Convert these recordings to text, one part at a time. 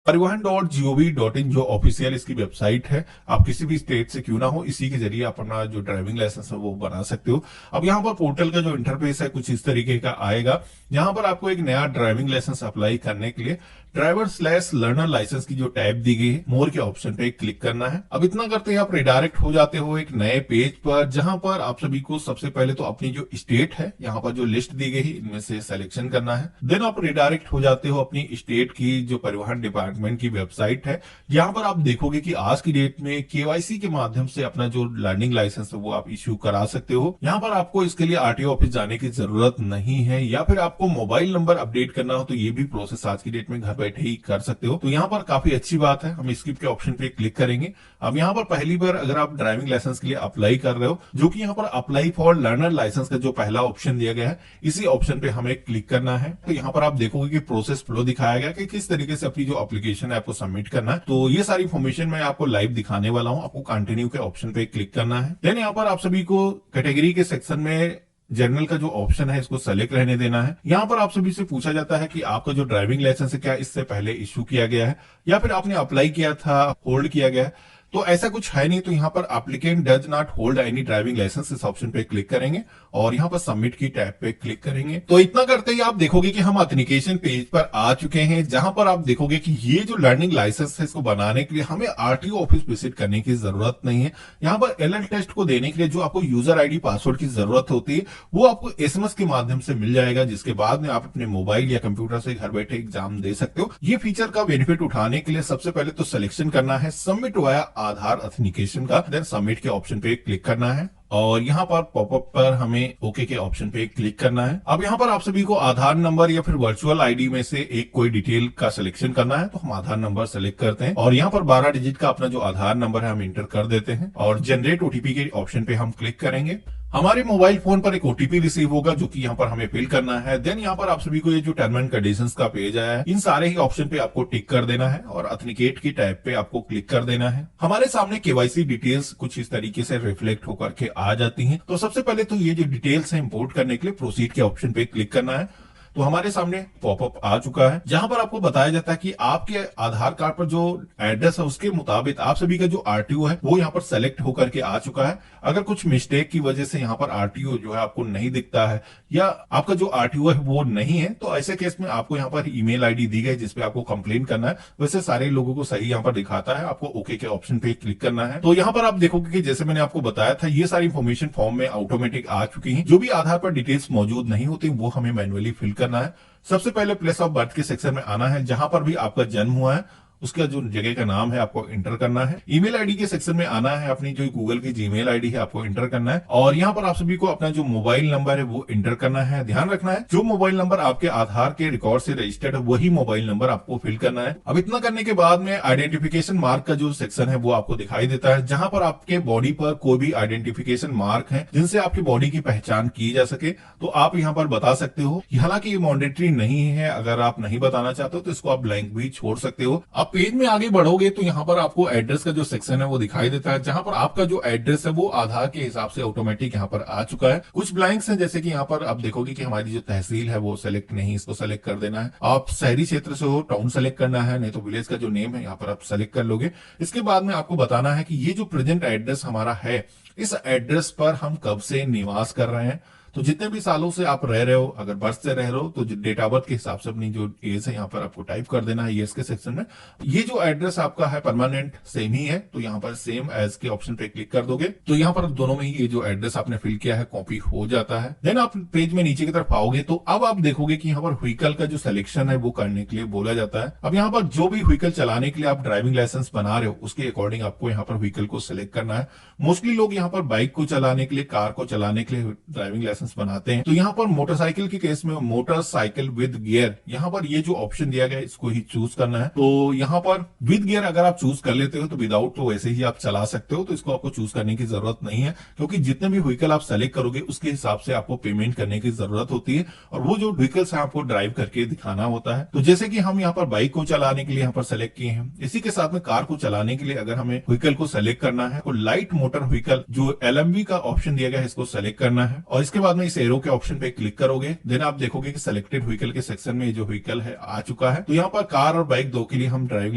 परिवहन.gov.in जो ऑफिशियल इसकी वेबसाइट है, आप किसी भी स्टेट से क्यों ना हो, इसी के जरिए अपना जो ड्राइविंग लाइसेंस है वो बना सकते हो। अब यहाँ पर पोर्टल का जो इंटरफेस है कुछ इस तरीके का आएगा। यहाँ पर आपको एक नया ड्राइविंग लाइसेंस अप्लाई करने के लिए ड्राइवर/लर्नर लाइसेंस की जो टैब दी गई है, मोर के ऑप्शन पे क्लिक करना है। अब इतना करते ही आप रिडायरेक्ट हो जाते हो एक नए पेज पर, जहां पर आप सभी को सबसे पहले तो अपनी जो स्टेट है, यहाँ पर जो लिस्ट दी गई है इनमें से सिलेक्शन करना है। देन आप रिडायरेक्ट हो जाते हो अपनी स्टेट की जो परिवहन डिपार्टमेंट की वेबसाइट है। यहाँ पर आप देखोगे कि आज की डेट में केवाईसी के माध्यम से अपना जो लर्निंग लाइसेंस है वो आप इश्यू करा सकते हो। यहाँ पर आपको इसके लिए आरटीओ ऑफिस जाने की जरूरत नहीं है, या फिर आपको मोबाइल नंबर अपडेट करना हो तो ये भी प्रोसेस आज की डेट में घर बैठे ही कर सकते हो। तो यहाँ पर काफी अच्छी बात है। हम स्किप के ऑप्शन पे क्लिक करेंगे। अब यहाँ पर पहली बार अगर आप ड्राइविंग लाइसेंस के लिए अप्लाई कर रहे हो, जो कि यहाँ पर अप्लाई फॉर लर्नर लाइसेंस का जो पहला ऑप्शन दिया गया है, इसी ऑप्शन पे हमें क्लिक करना है। तो यहाँ पर आप देखोगे कि प्रोसेस फ्लो दिखाया गया कि किस तरीके से अपनी जो एप्लीकेशन है आपको सबमिट करना है। तो ये सारी इन्फॉर्मेशन मैं आपको लाइव दिखाने वाला हूँ। आपको कंटिन्यू के ऑप्शन पे क्लिक करना है। देन यहाँ पर आप सभी को कैटेगरी के सेक्शन में जनरल का जो ऑप्शन है इसको सेलेक्ट रहने देना है। यहाँ पर आप सभी से पूछा जाता है कि आपका जो ड्राइविंग लाइसेंस है क्या इससे पहले इश्यू किया गया है, या फिर आपने अप्लाई किया था, होल्ड किया गया है। तो ऐसा कुछ है नहीं। तो यहाँ पर applicant does not hold any driving license, इस ऑप्शन पे क्लिक करेंगे और यहाँ पर सबमिट की टैब पे क्लिक करेंगे। तो इतना करते ही आप देखोगे कि हम ऑथेंटिकेशन पेज पर आ चुके हैं, जहां पर आप देखोगे कि ये जो लर्निंग लाइसेंस है इसको बनाने के लिए हमें आरटीओ ऑफिस विजिट करने की जरूरत नहीं है। यहाँ पर एलएल टेस्ट को देने के लिए जो आपको यूजर आईडी पासवर्ड की जरूरत होती है वो आपको एसएमएस के माध्यम से मिल जाएगा, जिसके बाद में आप अपने मोबाइल या कंप्यूटर से घर बैठे एग्जाम दे सकते हो। ये फीचर का बेनिफिट उठाने के लिए सबसे पहले तो सिलेक्शन करना है सबमिट वाया आधार ऑथेंटिकेशन का। देन सबमिट के ऑप्शन पे क्लिक करना है और यहाँ पर पॉपअप पर हमें ओके के ऑप्शन पे क्लिक करना है। अब यहाँ पर आप सभी को आधार नंबर या फिर वर्चुअल आईडी में से एक कोई डिटेल का सिलेक्शन करना है। तो हम आधार नंबर सेलेक्ट करते हैं और यहाँ पर 12 डिजिट का अपना जो आधार नंबर है हम इंटर कर देते हैं और जनरेट ओटीपी के ऑप्शन पे हम क्लिक करेंगे। हमारे मोबाइल फोन पर एक ओटीपी रिसीव होगा जो कि यहाँ पर हमें फिल करना है। देन यहाँ पर आप सभी को ये जो टर्म एंड कंडीशंस का पेज आया है, इन सारे ही ऑप्शन पे आपको टिक कर देना है और ऑथेंटिकेट की टैब पे आपको क्लिक कर देना है। हमारे सामने केवाईसी डिटेल्स कुछ इस तरीके से रिफ्लेक्ट होकर के आ जाती हैं। तो सबसे पहले तो ये जो डिटेल्स है इंपोर्ट करने के लिए प्रोसीड के ऑप्शन पे क्लिक करना है। तो हमारे सामने पॉपअप आ चुका है, जहां पर आपको बताया जाता है कि आपके आधार कार्ड पर जो एड्रेस है उसके मुताबिक आप सभी का जो आरटीओ है वो यहाँ पर सेलेक्ट होकर के आ चुका है। अगर कुछ मिस्टेक की वजह से यहाँ पर आरटीओ जो है आपको नहीं दिखता है या आपका जो आरटीओ है वो नहीं है, तो ऐसे केस में आपको यहाँ पर ईमेल आईडी दी गई जिसपे आपको कंप्लेन करना है। वैसे सारे लोगों को सही यहाँ पर दिखाता है, आपको ओके के ऑप्शन पे क्लिक करना है। तो यहाँ पर आप देखोगे कि जैसे मैंने आपको बताया था ये सारी इन्फॉर्मेशन फॉर्म में ऑटोमेटिक आ चुकी है। जो भी आधार पर डिटेल्स मौजूद नहीं होती वो हमें मैन्युअली फिल करना है। सबसे पहले प्लेस ऑफ बर्थ के सेक्शन में आना है, जहां पर भी आपका जन्म हुआ है उसका जो जगह का नाम है आपको इंटर करना है। ईमेल आईडी के सेक्शन में आना है, अपनी जो गूगल की जीमेल आईडी है आपको इंटर करना है और यहाँ पर आप सभी को अपना जो मोबाइल नंबर है वो इंटर करना है। ध्यान रखना है जो मोबाइल नंबर आपके आधार के रिकॉर्ड से रजिस्टर्ड है वही मोबाइल नंबर आपको फिल करना है। अब इतना करने के बाद में आइडेंटिफिकेशन मार्क का जो सेक्शन है वो आपको दिखाई देता है, जहां पर आपके बॉडी पर कोई भी आइडेंटिफिकेशन मार्क है जिनसे आपकी बॉडी की पहचान की जा सके तो आप यहाँ पर बता सकते हो। हालांकि ये मॉन्डेटरी नहीं है, अगर आप नहीं बताना चाहते हो तो इसको आप ब्लैंक भी छोड़ सकते हो। आप पेज में आगे बढ़ोगे तो यहाँ पर आपको एड्रेस का जो सेक्शन है वो दिखाई देता है, जहां पर आपका जो एड्रेस है वो आधार के हिसाब से ऑटोमेटिक यहाँ पर आ चुका है। कुछ ब्लैंक्स हैं, जैसे कि यहाँ पर आप देखोगे कि हमारी जो तहसील है वो सेलेक्ट नहीं, इसको सेलेक्ट कर देना है। आप शहरी क्षेत्र से हो, टाउन सेलेक्ट करना है, नहीं तो विलेज का जो नेम है यहाँ पर आप सेलेक्ट कर लोगे। इसके बाद में आपको बताना है कि ये जो प्रेजेंट एड्रेस हमारा है, इस एड्रेस पर हम कब से निवास कर रहे हैं। तो जितने भी सालों से आप रह रहे हो, अगर बर्थ से रह रहे हो तो डेट ऑफ बर्थ के हिसाब से अपनी जो एज है यहाँ पर आपको टाइप कर देना है ईयर्स के सेक्शन में। ये जो एड्रेस आपका है परमानेंट सेम ही है, तो यहाँ पर सेम एज के ऑप्शन पे क्लिक कर दोगे तो यहाँ पर दोनों में ही ये जो एड्रेस आपने फिल किया है कॉपी हो जाता है। देन आप पेज में नीचे की तरफ आओगे तो अब आप देखोगे कि यहाँ पर व्हीकल का जो सिलेक्शन है वो करने के लिए बोला जाता है। अब यहाँ पर जो भी व्हीकल चलाने के लिए आप ड्राइविंग लाइसेंस बना रहे हो उसके अकॉर्डिंग आपको यहाँ पर व्हीकल को सिलेक्ट करना है। मोस्टली लोग यहाँ पर बाइक को चलाने के लिए, कार को चलाने के लिए ड्राइविंग लाइसेंस बनाते हैं। तो यहाँ पर मोटरसाइकिल के केस में मोटरसाइकिल विद गियर, यहाँ पर ये जो ऑप्शन दिया गया है इसको ही चूज करना है। तो यहाँ पर विद गियर अगर आप चूज कर लेते हो तो विदाउट तो वैसे ही आप चला सकते हो, तो इसको आपको चूज करने की जरूरत नहीं है, क्योंकि जितने भी व्हीकल आप सेलेक्ट करोगे उसके हिसाब से आपको पेमेंट करने की जरूरत होती है और वो जो व्हीकल्स है आपको ड्राइव करके दिखाना होता है। तो जैसे कि हम यहाँ पर बाइक को चलाने के लिए यहाँ पर सेलेक्ट किए हैं, इसी के साथ में कार को चलाने के लिए अगर हमें व्हीकल को सेलेक्ट करना है तो लाइट मोटर व्हीकल जो LMV का ऑप्शन दिया गया है इसको सेलेक्ट करना है और इसके बाद में इस एरो के ऑप्शन पे क्लिक करोगे, देन आप देखोगे कि सिलेक्टेड व्हीकल के सेक्शन में जो व्हीकल है आ चुका है। तो यहाँ पर कार और बाइक दो के लिए हम ड्राइविंग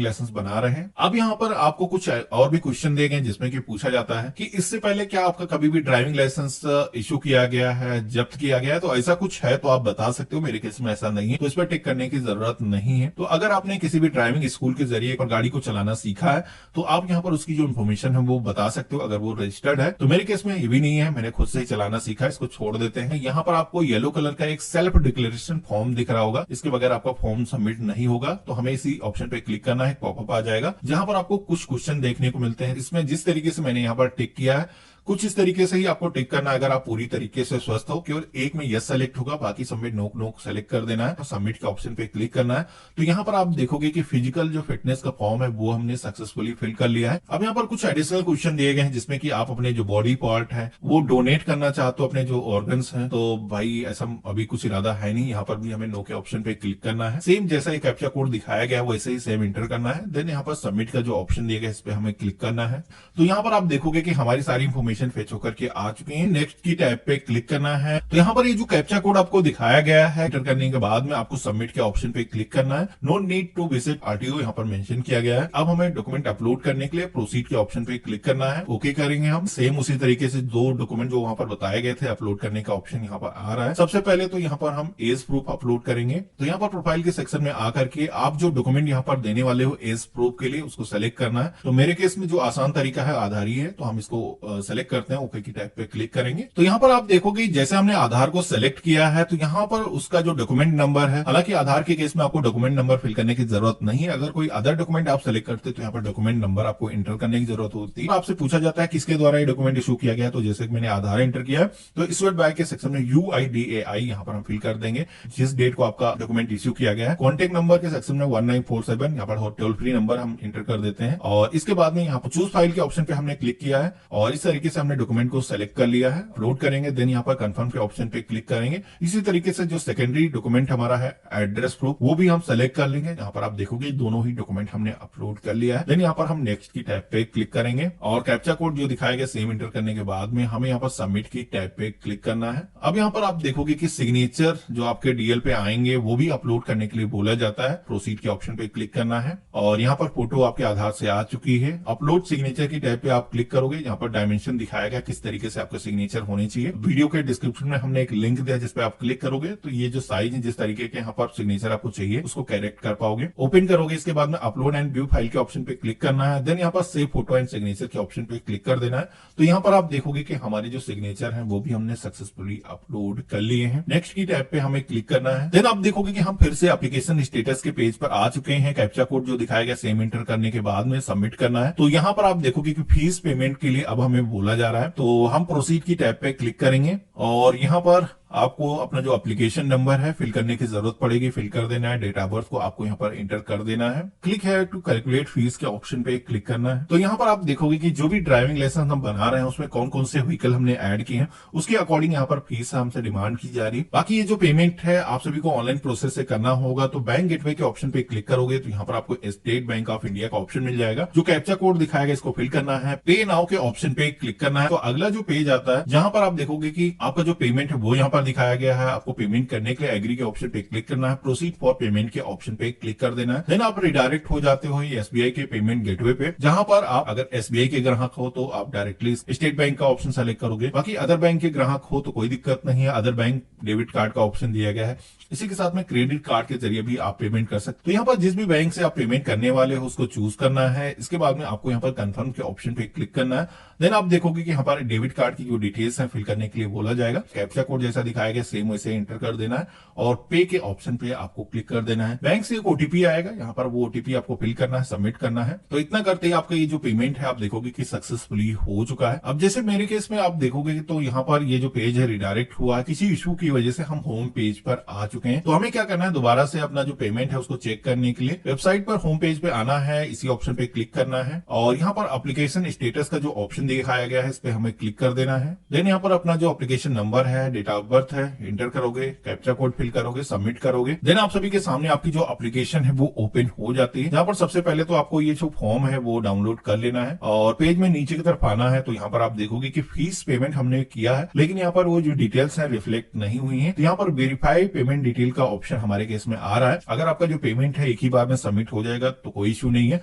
लाइसेंस बना रहे हैं। अब यहाँ पर आपको कुछ और भी क्वेश्चन दिए गए जिसमें कि पूछा जाता है कि इससे पहले क्या आपका कभी भी ड्राइविंग लाइसेंस इशू किया गया है, जब्त किया गया है? तो ऐसा कुछ है तो आप बता सकते हो, मेरे केस में ऐसा नहीं है, तो इस पर टिक करने की जरूरत नहीं है। तो अगर आपने किसी भी ड्राइविंग स्कूल के जरिए पर गाड़ी को चलाना सीखा है तो आप यहाँ पर उसकी जो इन्फॉर्मेशन है वो बता सकते हो, अगर वो रजिस्टर्ड है। तो मेरे केस में ये भी नहीं है, मैंने खुद से ही चलाना सीखा है, इसको छोड़ देते हैं। यहाँ पर आपको येलो कलर का एक सेल्फ डिक्लेरेशन फॉर्म दिख रहा होगा, इसके बगैर आपका फॉर्म सबमिट नहीं होगा। तो हमें इसी ऑप्शन पे क्लिक करना है, पॉपअप आ जाएगा जहां पर आपको कुछ क्वेश्चन देखने को मिलते हैं। इसमें जिस तरीके से मैंने यहाँ पर टिक किया है कुछ इस तरीके से ही आपको टिक करना है। अगर आप पूरी तरीके से स्वस्थ हो, केवल एक में यस सेलेक्ट होगा, बाकी सबमिट नो नो सेलेक्ट कर देना है। तो सबमिट के ऑप्शन पे क्लिक करना है। तो यहाँ पर आप देखोगे कि फिजिकल जो फिटनेस का फॉर्म है वो हमने सक्सेसफुली फिल कर लिया है। अब यहाँ पर कुछ एडिशनल क्वेश्चन दिए गए हैं जिसमें कि आप अपने जो बॉडी पार्ट है वो डोनेट करना चाहते हो, अपने जो ऑर्गन्स हैं। तो भाई ऐसा अभी कुछ इरादा है नहीं। यहाँ पर भी हमें नो के ऑप्शन पे क्लिक करना है। सेम जैसा एक कैप्चा कोड दिखाया गया है वैसे ही सेम इंटर करना है। देन यहाँ पर सबमिट का जो ऑप्शन दिया गया इस पे हमें क्लिक करना है। तो यहाँ पर आप देखोगे कि हमारी सारी इंफॉर्मेशन फेच होकर के आ चुके हैं। नेक्स्ट की टैब पे क्लिक करना है। तो यहाँ पर ये जो कैप्चा कोड आपको दिखाया गया है एंटर करने के बाद में आपको सबमिट के ऑप्शन पे क्लिक करना है। No need to visit RTO यहाँ पर मेंशन किया गया है। अब हमें डॉक्यूमेंट अपलोड करने के लिए प्रोसीड के ऑप्शन पे क्लिक करना है। ओके करेंगे हम। सेम उसी तरीके से दो डॉक्यूमेंट जो वहां पर बताए गए थे अपलोड करने का ऑप्शन यहाँ पर आ रहा है। सबसे पहले तो यहाँ पर हम एज प्रूफ अपलोड करेंगे। तो यहाँ पर प्रोफाइल के सेक्शन में आकर के आप जो डॉक्यूमेंट यहाँ पर देने वाले हो एज प्रूफ के लिए उसको सेलेक्ट करना है। तो मेरे केस में जो आसान तरीका है आधार ही है, तो हम इसको सेलेक्ट करते हैं। ओके की टैब पे क्लिक करेंगे। तो यहाँ पर आप देखोगे जैसे हमने आधार को सेलेक्ट किया है तो यहाँ पर उसका जो डॉक्यूमेंट नंबर है, हालांकि आधार के केस में आपको डॉक्यूमेंट नंबर फिल करने की जरूरत नहीं है। अगर कोई अदर डॉक्यूमेंट आप सेलेक्ट करते तो यहाँ पर डॉक्यूमेंट नंबर आपको एंटर करने की जरूरत होती है। आपसे पूछा जाता है किसके द्वारा ये डॉक्यूमेंट इशू किया गया, तो जैसे मैंने आधार एंटर किया है तो इस्यूड बाय के सेक्शन में UIDAI यहाँ पर हम फिल कर देंगे जिस डेट को आपका डॉक्यूमेंट इश्यू किया गया है। कॉन्टेक्ट नंबर के सेक्शन में 1947 यहाँ पर टोल फ्री नंबर हम एंटर कर देते हैं। और इसके बाद में यहाँ पर चूज फाइल के ऑप्शन पे हमने क्लिक किया है और इस तरीके से हमने डॉक्यूमेंट को सेलेक्ट कर लिया है। अपलोड करेंगे। देन यहाँ पर कंफर्म के ऑप्शन पे क्लिक करेंगे। इसी तरीके से जो सेकेंडरी डॉक्यूमेंट हमारा है एड्रेस प्रूफ वो भी हम सेलेक्ट कर लेंगे। यहाँ पर आप देखोगे दोनों ही डॉक्यूमेंट हमने अपलोड कर लिया है। देन यहाँ पर हम नेक्स्ट की टैब पे क्लिक करेंगे और कैप्चा कोड जो दिखाया गया सेम इंटर करने के बाद में हमें यहाँ पर सबमिट की टैब पे क्लिक करना है। अब यहाँ पर आप देखोगे कि सिग्नेचर जो आपके डीएल पे आएंगे वो भी अपलोड करने के लिए बोला जाता है। प्रोसीड के ऑप्शन पे क्लिक करना है और यहाँ पर फोटो आपके आधार से आ चुकी है। अपलोड सिग्नेचर की टैब पे आप क्लिक करोगे। यहाँ पर डायमेंशन दिखाया गया किस तरीके से आपका सिग्नेचर होने चाहिए। वीडियो के डिस्क्रिप्शन में हमने एक लिंक दिया जिस पे आप क्लिक करोगे तो ये जो साइज है जिस तरीके के यहाँ पर सिग्नेचर आपको चाहिए उसको करेक्ट कर पाओगे। ओपन करोगे। इसके बाद में अपलोड एंड व्यू फाइल के ऑप्शन पे क्लिक करना है। देन यहाँ पर सेव फोटो एंड सिग्नेचर के ऑप्शन पे क्लिक कर देना है। तो यहाँ पर आप देखोगे कि हमारे जो सिग्नेचर है वो भी हमने सक्सेसफुली अपलोड कर लिए हैं। नेक्स्ट की टैब पे हमें क्लिक करना है। देन आप देखोगे कि हम फिर से एप्लीकेशन स्टेटस के पेज पर आ चुके हैं। कैप्चा कोड जो दिखाया गया सेम इंटर करने के बाद में सबमिट करना है। तो यहाँ पर आप देखोगे कि फीस पेमेंट के लिए अब हमें बोला जा रहा है। तो हम प्रोसीड की टैब पे क्लिक करेंगे और यहाँ पर आपको अपना जो एप्लीकेशन नंबर है फिल करने की जरूरत पड़ेगी। फिल कर देना है। डेट ऑफ बर्थ को आपको यहाँ पर एंटर कर देना है। क्लिक है टू कैलकुलेट फीस के ऑप्शन पे क्लिक करना है। तो यहाँ पर आप देखोगे कि जो भी ड्राइविंग लाइसेंस हम बना रहे हैं उसमें कौन कौन से व्हीकल हमने ऐड किए हैं उसके अकॉर्डिंग यहाँ पर फीस हमसे डिमांड की जा रही है। बाकी ये जो पेमेंट है आप सभी को ऑनलाइन प्रोसेस से करना होगा। तो बैंक गेटवे के ऑप्शन पे क्लिक करोगे तो यहाँ पर आपको स्टेट बैंक ऑफ इंडिया का ऑप्शन मिल जाएगा। जो कैप्चा कोड दिखाएगा इसको फिल करना है। पे नाउ के ऑप्शन पे क्लिक करना है। तो अगला जो पेज आता है जहां पर आप देखोगे कि आपका जो पेमेंट है वो यहाँ पर दिखाया गया है। आपको पेमेंट करने के लिए एग्री के ऑप्शन पे क्लिक करना है। प्रोसीड फॉर पेमेंट के ऑप्शन पे क्लिक कर देना है। देन आप रिडायरेक्ट हो जाते हो एसबीआई के पेमेंट गेटवे पे, जहां पर आप अगर एसबीआई के ग्राहक हो तो आप डायरेक्टली स्टेट बैंक का ऑप्शन सेलेक्ट करोगे। बाकी अदर बैंक के ग्राहक हो तो कोई दिक्कत नहीं है। अदर बैंक डेबिट कार्ड का ऑप्शन दिया गया है। इसी के साथ में क्रेडिट कार्ड के जरिए भी आप पेमेंट कर सकते हो। तो यहाँ पर जिस भी बैंक से आप पेमेंट करने वाले हो उसको चूज करना है। इसके बाद में आपको यहाँ पर कंफर्म के ऑप्शन पे क्लिक करना है। देन आप देखोगे कि यहाँ पर डेबिट कार्ड की जो डिटेल्स हैं फिल करने के लिए बोला जाएगा। कैप्चा कोड जैसा दिखाया गया सेम वैसे एंटर कर देना है और पे के ऑप्शन पे आपको क्लिक कर देना है। बैंक से एक ओटीपी आएगा। यहाँ पर वो ओटीपी आपको फिल करना है, सबमिट करना है। तो इतना करते ही आपका ये जो पेमेंट है आप देखोगे कि सक्सेसफुली हो चुका है। अब जैसे मेरे केस में आप देखोगे तो यहाँ पर ये जो पेज है रिडायरेक्ट हुआ है। किसी इशू की वजह से हम होम पेज पर आ चुके हैं। तो हमें क्या करना है, दोबारा से अपना जो पेमेंट है उसको चेक करने के लिए वेबसाइट पर होम पेज पे आना है। इसी ऑप्शन पे क्लिक करना है और यहाँ पर एप्लीकेशन स्टेटस का जो ऑप्शन दिखाया गया है इस पे हमें क्लिक कर देना है। देन यहाँ पर अपना जो एप्लीकेशन एप्लीकेशन नंबर है, डेट ऑफ बर्थ है, इंटर करोगे, कैप्चा कोड फिल करोगे, सबमिट करोगे, देन आप सभी के सामने आपकी जो एप्लीकेशन है वो ओपन हो जाती है। यहाँ पर सबसे पहले तो आपको ये जो फॉर्म है वो डाउनलोड कर लेना है और पेज में नीचे की तरफ आना है। तो यहाँ पर आप देखोगे कि फीस पेमेंट हमने किया है, लेकिन यहाँ पर वो जो डिटेल्स है रिफ्लेक्ट नहीं हुई है। तो यहाँ पर वेरीफाई पेमेंट डिटेल का ऑप्शन हमारे केस में आ रहा है। अगर आपका जो पेमेंट है एक ही बार में सबमिट हो जाएगा तो कोई इश्यू नहीं है,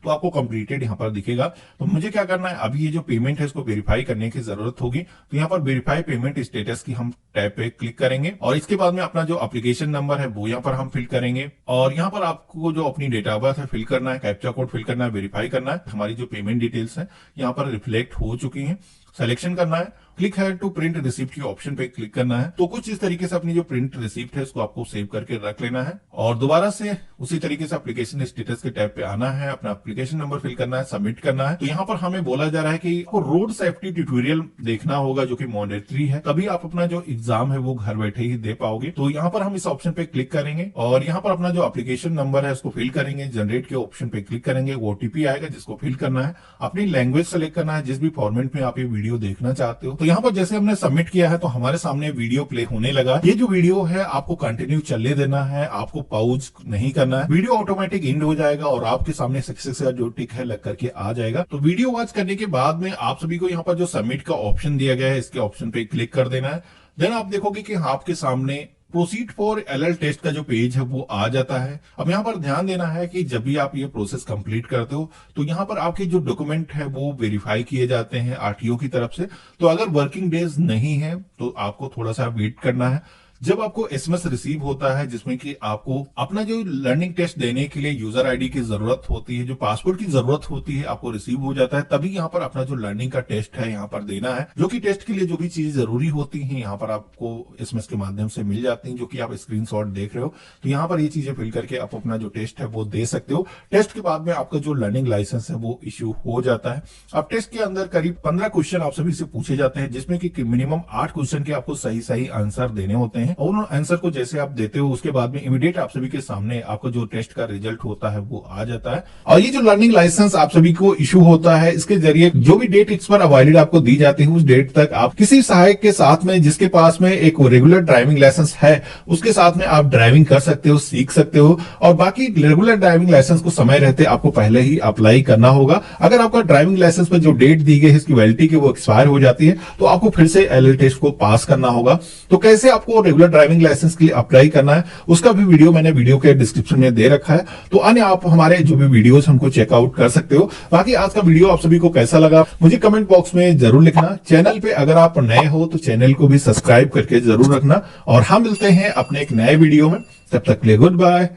तो आपको कंप्लीटेड यहाँ पर दिखेगा। तो मुझे क्या करना है, अभी ये जो पेमेंट है इसको वेरीफाई करने की जरूरत होगी। तो यहाँ पर वेरीफाई पेमेंट स्टेटस की हम टैब पे क्लिक करेंगे और इसके बाद में अपना जो एप्लीकेशन नंबर है वो यहाँ पर हम फिल करेंगे और यहाँ पर आपको जो अपनी डेट ऑफ बर्थ है फिल करना है, कैप्चा कोड फिल करना है, वेरीफाई करना है। हमारी जो पेमेंट डिटेल्स है यहाँ पर रिफ्लेक्ट हो चुकी है, सिलेक्शन करना है, क्लिक है टू प्रिंट रिसिप्ट की ऑप्शन पे क्लिक करना है। तो कुछ इस तरीके से अपनी जो प्रिंट रिसिप्ट है उसको आपको सेव करके रख लेना है और दोबारा से उसी तरीके से एप्लीकेशन स्टेटस के टैब पे आना है, अपना एप्लीकेशन नंबर फिल करना है, सबमिट करना है। तो यहाँ पर हमें बोला जा रहा है कि आपको रोड सेफ्टी ट्यूटोरियल देखना होगा जो कि मैंडेटरी है, तभी आप अपना जो एग्जाम है वो घर बैठे ही दे पाओगे। तो यहाँ पर हम इस ऑप्शन पे क्लिक करेंगे और यहाँ पर अपना जो एप्लीकेशन नंबर है उसको फिल करेंगे, जनरेट के ऑप्शन पे क्लिक करेंगे, ओटीपी आएगा जिसको फिल करना है, अपनी लैंग्वेज सेलेक्ट करना है जिस भी फॉर्मेट में आप ये वीडियो देखना चाहते हो। तो यहाँ पर जैसे हमने सबमिट किया है तो हमारे सामने वीडियो प्ले होने लगा। ये जो वीडियो है आपको कंटिन्यू चलने देना है, आपको पॉज नहीं करना है। वीडियो ऑटोमेटिक एंड हो जाएगा और आपके सामने सक्सेस का जो टिक है लग करके आ जाएगा। तो वीडियो वॉच करने के बाद में आप सभी को यहाँ पर जो सबमिट का ऑप्शन दिया गया है इसके ऑप्शन पे क्लिक कर देना है। देन आप देखोगे कि आपके सामने प्रोसीड फॉर एलएल टेस्ट का जो पेज है वो आ जाता है। अब यहाँ पर ध्यान देना है कि जब भी आप ये प्रोसेस कंप्लीट करते हो तो यहाँ पर आपके जो डॉक्यूमेंट है वो वेरीफाई किए जाते हैं आरटीओ की तरफ से। तो अगर वर्किंग डेज नहीं है तो आपको थोड़ा सा वेट करना है। जब आपको एसएमएस रिसीव होता है जिसमें कि आपको अपना जो लर्निंग टेस्ट देने के लिए यूजर आईडी की जरूरत होती है, जो पासवर्ड की जरूरत होती है, आपको रिसीव हो जाता है, तभी यहाँ पर अपना जो लर्निंग का टेस्ट है यहाँ पर देना है। जो कि टेस्ट के लिए जो भी चीज जरूरी होती है यहाँ पर आपको एसएमएस के माध्यम से मिल जाती है, जो कि आप स्क्रीनशॉट देख रहे हो। तो यहाँ पर ये चीजें फिल करके आप अपना जो टेस्ट है वो दे सकते हो। टेस्ट के बाद में आपका जो लर्निंग लाइसेंस है वो इश्यू हो जाता है। अब टेस्ट के अंदर करीब 15 क्वेश्चन आप सभी से पूछे जाते हैं, जिसमें कि मिनिमम 8 क्वेश्चन के आपको सही सही आंसर देने होते हैं और उन आंसर को जैसे आप देते हो उसके बाद में इमीडिएट आप सभी के सामने आपको जो टेस्ट का रिजल्ट होता है वो आ जाता है। और ये जो लर्निंग लाइसेंस आप सभी को इशू होता है इसके जरिए जो भी डेट इस पर वैलिड आपको दी जाती है उस डेट तक आप किसी सहायक के साथ में जिसके पास में एक रेगुलर ड्राइविंग लाइसेंस है उसके साथ में आप ड्राइविंग कर सकते हो, सीख सकते हो। और बाकी रेगुलर ड्राइविंग लाइसेंस को समय रहते आपको पहले ही अप्लाई करना होगा। अगर आपका ड्राइविंग लाइसेंस पर जो डेट दी गई है इसकी वैलिडिटी की वो एक्सपायर हो जाती है तो आपको फिर से एलएल टेस्ट को पास करना होगा। तो कैसे आपको रेगुलर ड्राइविंग लाइसेंस के लिए अप्लाई करना है उसका भी वीडियो मैंने वीडियो के डिस्क्रिप्शन में दे रखा है, तो अन्य आप हमारे जो भी वीडियोस हमको चेकआउट कर सकते हो। बाकी आज का वीडियो आप सभी को कैसा लगा मुझे कमेंट बॉक्स में जरूर लिखना। चैनल पे अगर आप नए हो तो चैनल को भी सब्सक्राइब करके जरूर रखना और हम मिलते हैं अपने एक नए वीडियो में। तब तक के लिए गुड बाय।